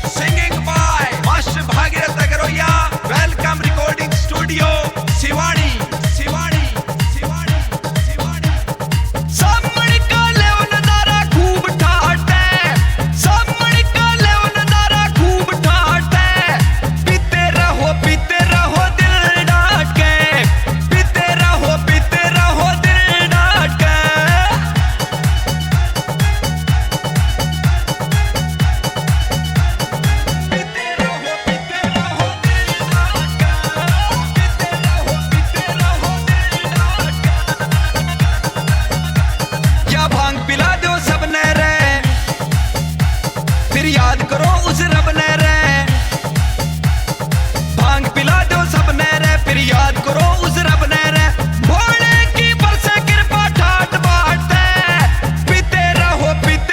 Singing by Master Bhagirath Agaroya. Welcome recording studio Siwani. Siwani. Siwani. Siwani. सामने का लेव नजारा खूब ठाट है, सामने का लेव नजारा खूब ठाट है। पीते रहो दिल डाट के, पीते रहो दिल डाट के। या भांग पिला दो सबने रे, फिर याद करो उस रब ने रे। भांग पिला दो सबने रे, फिर याद करो उस रब ने रे। भोले की बरसे कृपा ठाट बाट है। पीते रहो दिल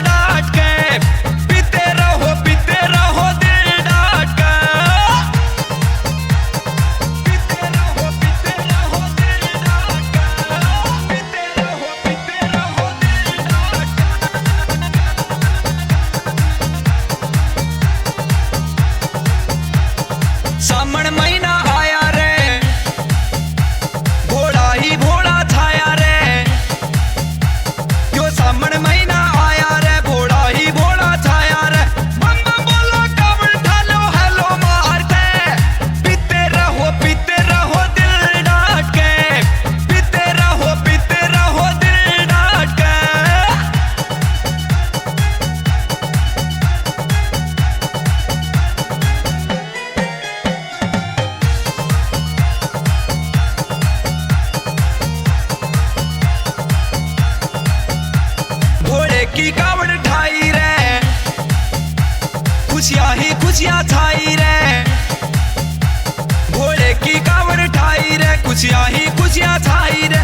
डाट के, पीते रहो दिल डाट के। पीते रहो दिल डाट के, पीते रहो दिल डाट के। सामण महीना आया रे, भोला ही भोला छाया रे। यो सामण महीना आया रे, भोला ही भोला छाया रे। बम बम बोलो कावड़ ठालो हेलो मार के। पीते रहो दिल डाट के, पीते रहो दिल डाट के। भोले की कावड़ ठाई रे, खुशियां ही खुशियां छाई रे। भोले की कावड़ ठाई रे, खुशियां ही खुशियां छाई रे।